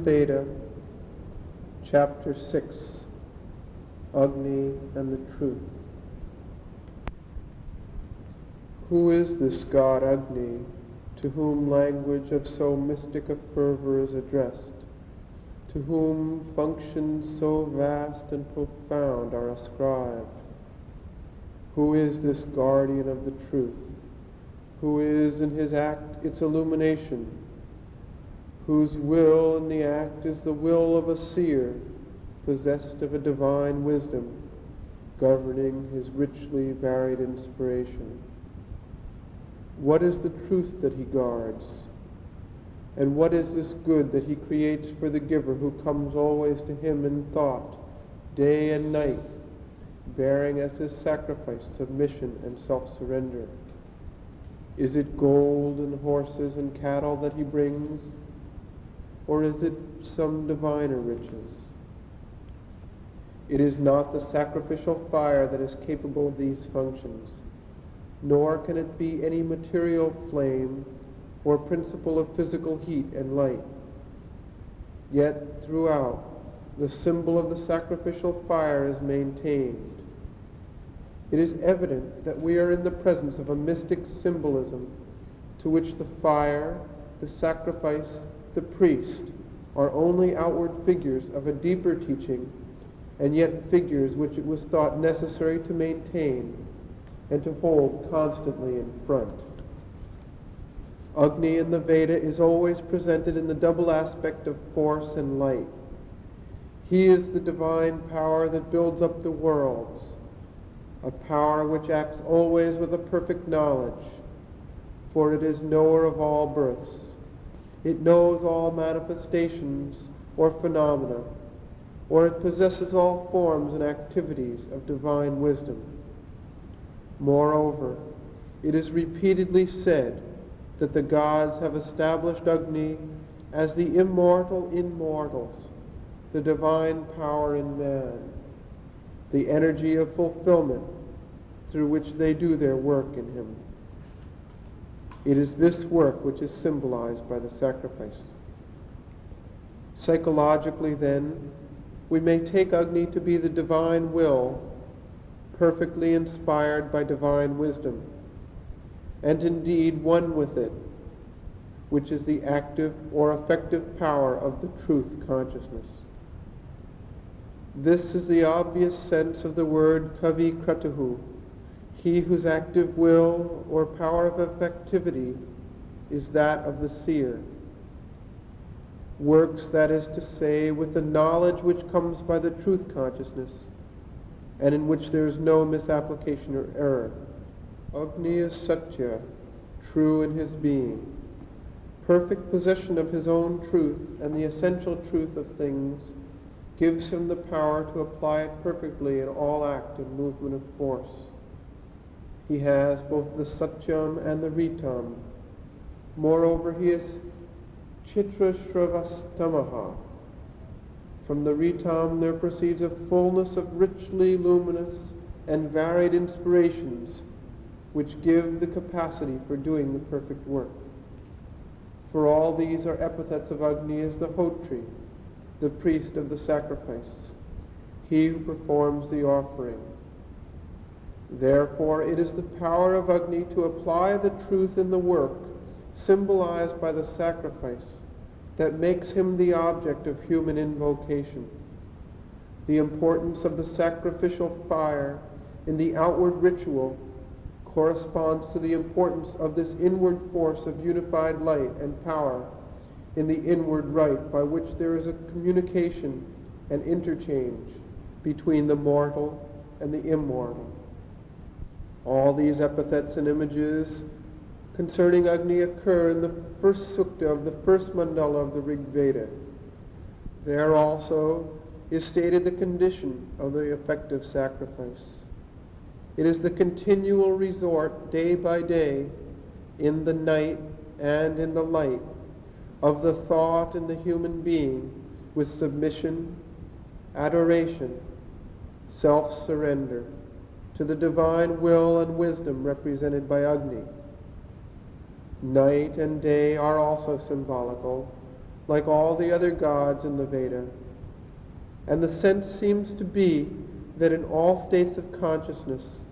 Veda, Chapter 6, Agni and the Truth. Who is this god Agni, to whom language of so mystic a fervor is addressed, to whom functions so vast and profound are ascribed? Who is this guardian of the truth, who is in his act its illumination, whose will in the act is the will of a seer, possessed of a divine wisdom, governing his richly varied inspiration? What is the truth that he guards? And what is this good that he creates for the giver who comes always to him in thought, day and night, bearing as his sacrifice submission and self-surrender? Is it gold and horses and cattle that he brings? Or is it some diviner riches? It is not the sacrificial fire that is capable of these functions, nor can it be any material flame or principle of physical heat and light. Yet throughout, the symbol of the sacrificial fire is maintained. It is evident that we are in the presence of a mystic symbolism to which the fire, the sacrifice, the priest are only outward figures of a deeper teaching, and yet figures which it was thought necessary to maintain and to hold constantly in front. Agni in the Veda is always presented in the double aspect of force and light. He is the divine power that builds up the worlds, a power which acts always with a perfect knowledge, for it is knower of all births. It knows all manifestations or phenomena, or it possesses all forms and activities of divine wisdom. Moreover, it is repeatedly said that the gods have established Agni as the immortal immortals, the divine power in man, the energy of fulfillment through which they do their work in him. It is this work which is symbolized by the sacrifice. Psychologically, then, we may take Agni to be the divine will, perfectly inspired by divine wisdom, and indeed one with it, which is the active or effective power of the truth consciousness. This is the obvious sense of the word kavi kratuhu, he whose active will or power of effectivity is that of the seer. Works, that is to say, with the knowledge which comes by the truth consciousness, and in which there is no misapplication or error. Agni is satya, true in his being. Perfect possession of his own truth and the essential truth of things gives him the power to apply it perfectly in all act and movement of force. He has both the satyam and the ritam. Moreover, he is chitra shravastamaha. From the ritam there proceeds a fullness of richly luminous and varied inspirations which give the capacity for doing the perfect work. For all these are epithets of Agni as the Hotri, the priest of the sacrifice, he who performs the offering. Therefore, it is the power of Agni to apply the truth in the work, symbolized by the sacrifice, that makes him the object of human invocation. The importance of the sacrificial fire in the outward ritual corresponds to the importance of this inward force of unified light and power in the inward rite, by which there is a communication and interchange between the mortal and the immortal. All these epithets and images concerning Agni occur in the first Sukta of the first Mandala of the Rig Veda. There also is stated the condition of the effective sacrifice. It is the continual resort, day by day, in the night and in the light, of the thought in the human being with submission, adoration, self-surrender to the divine will and wisdom represented by Agni. Night and day are also symbolical, like all the other gods in the Veda, and the sense seems to be that in all states of consciousness,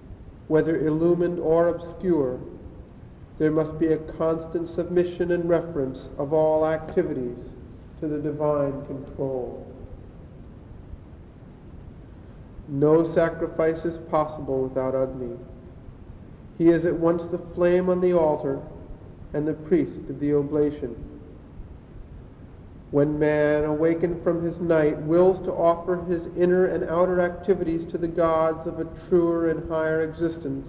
whether illumined or obscure, there must be a constant submission and reference of all activities to the divine control. No sacrifice is possible without Agni. He is at once the flame on the altar and the priest of the oblation. When man, awakened from his night, wills to offer his inner and outer activities to the gods of a truer and higher existence,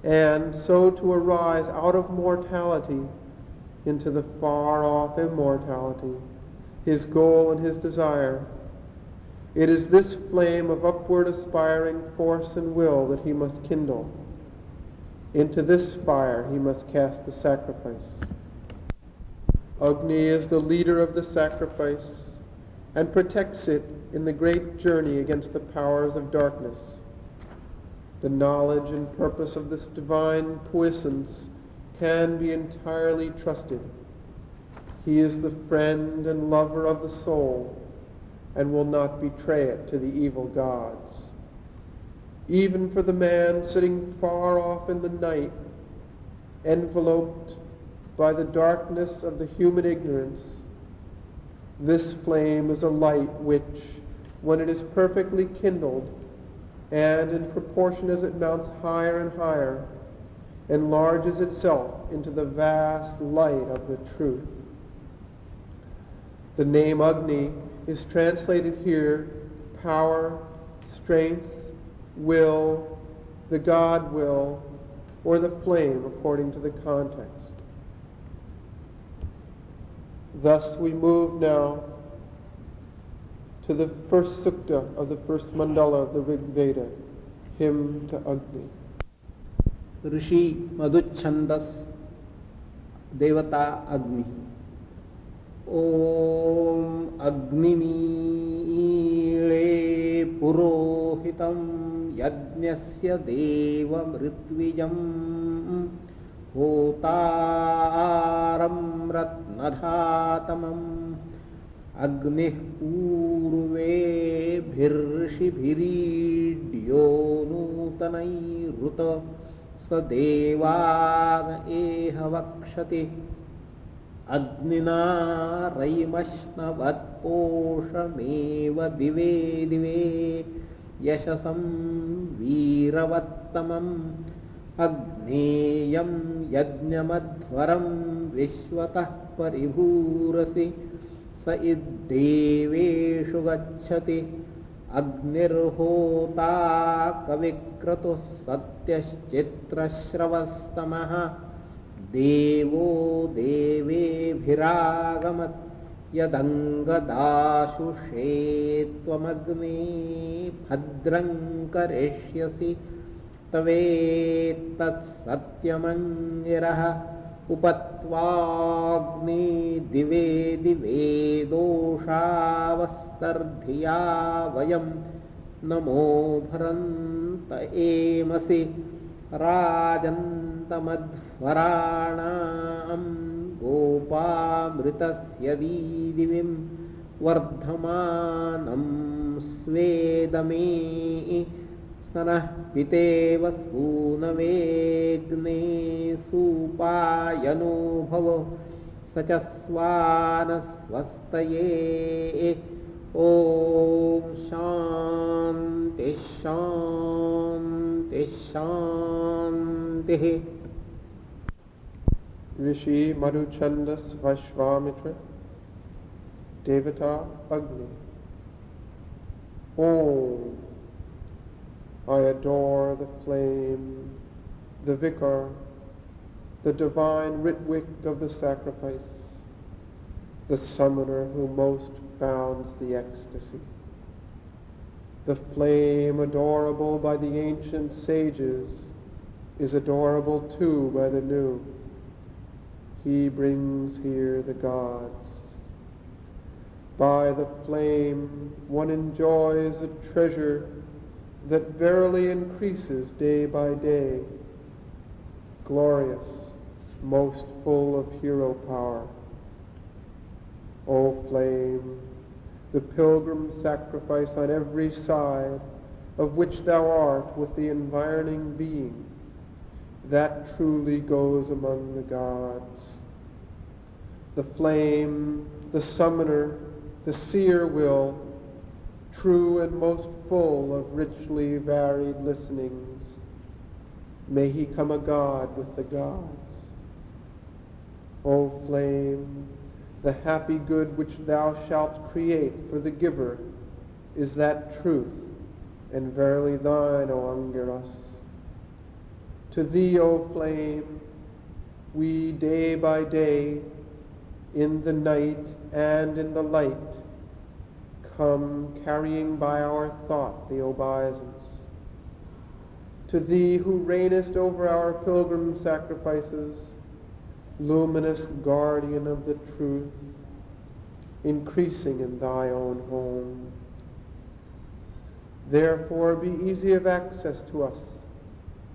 and so to arise out of mortality into the far-off immortality, his goal and his desire, it is this flame of upward aspiring force and will that he must kindle. Into this fire he must cast the sacrifice. Agni is the leader of the sacrifice and protects it in the great journey against the powers of darkness. The knowledge and purpose of this divine puissance can be entirely trusted. He is the friend and lover of the soul and will not betray it to the evil gods. Even for the man sitting far off in the night, enveloped by the darkness of the human ignorance, this flame is a light which, when it is perfectly kindled, and in proportion as it mounts higher and higher, enlarges itself into the vast light of the truth. The name Agni is translated here power, strength, will, the God will, or the flame according to the context. Thus we move now to the first Sukta of the first Mandala of the Rig Veda, hymn to Agni. Rishi Madhuchandas Devata Agni. Om Agni Nile Purohitam Yajnasya Deva Mritvijam Hotaram Ratnadhatamam Agni Purve Bhirshi Bhiridyo Nutanai Ruta Sadevag Ehavakshati Agnina Raimashnavat Poshameva Dive Dive Yashasam Veeravattamam Agneyam Yajnamadhvaram Vishwatah Paribhurasi Sa Iddeveshu Gacchati Agnirhota Kavikratus Satyashchitrashravastamaha Devo Deve Bhiragamat Yadangadashushe Tvamagni Bhadrankareshyasi Tavet Tat Satyamangiraha Upatvagni Dive Dive Doshavastardhiya Vayam Namo Bharanta Emasi Rajantamadhvaranam Gopamritasya Didivim Vardhamanam Svedame Sanah Piteva Sunavegne Supayano Bhavo Sachasvana Svastaye Om Shanti Shanti Shanti. Rishi Madhuchandas Vaishvamitra Devata Agni. Om. I adore the flame, the vicar, the divine Ritwik of the sacrifice, the summoner who most founds the ecstasy. The flame adorable by the ancient sages is adorable too by the new. He brings here the gods. By the flame one enjoys a treasure that verily increases day by day, glorious, most full of hero power. O flame, the pilgrim sacrifice on every side, of which thou art with the environing being, that truly goes among the gods. The flame, the summoner, the seer will, true and most full of richly varied listenings, may he come a god with the gods. O flame, the happy good which thou shalt create for the giver is that truth, and verily thine, O Angiras. To thee, O flame, we day by day, in the night and in the light, come carrying by our thought the obeisance. To thee who reignest over our pilgrim sacrifices, luminous guardian of the truth, increasing in thy own home. Therefore be easy of access to us,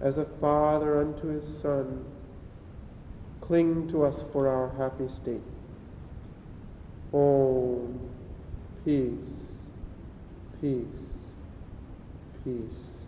as a father unto his son. Cling to us for our happy state. Om, peace, peace, peace.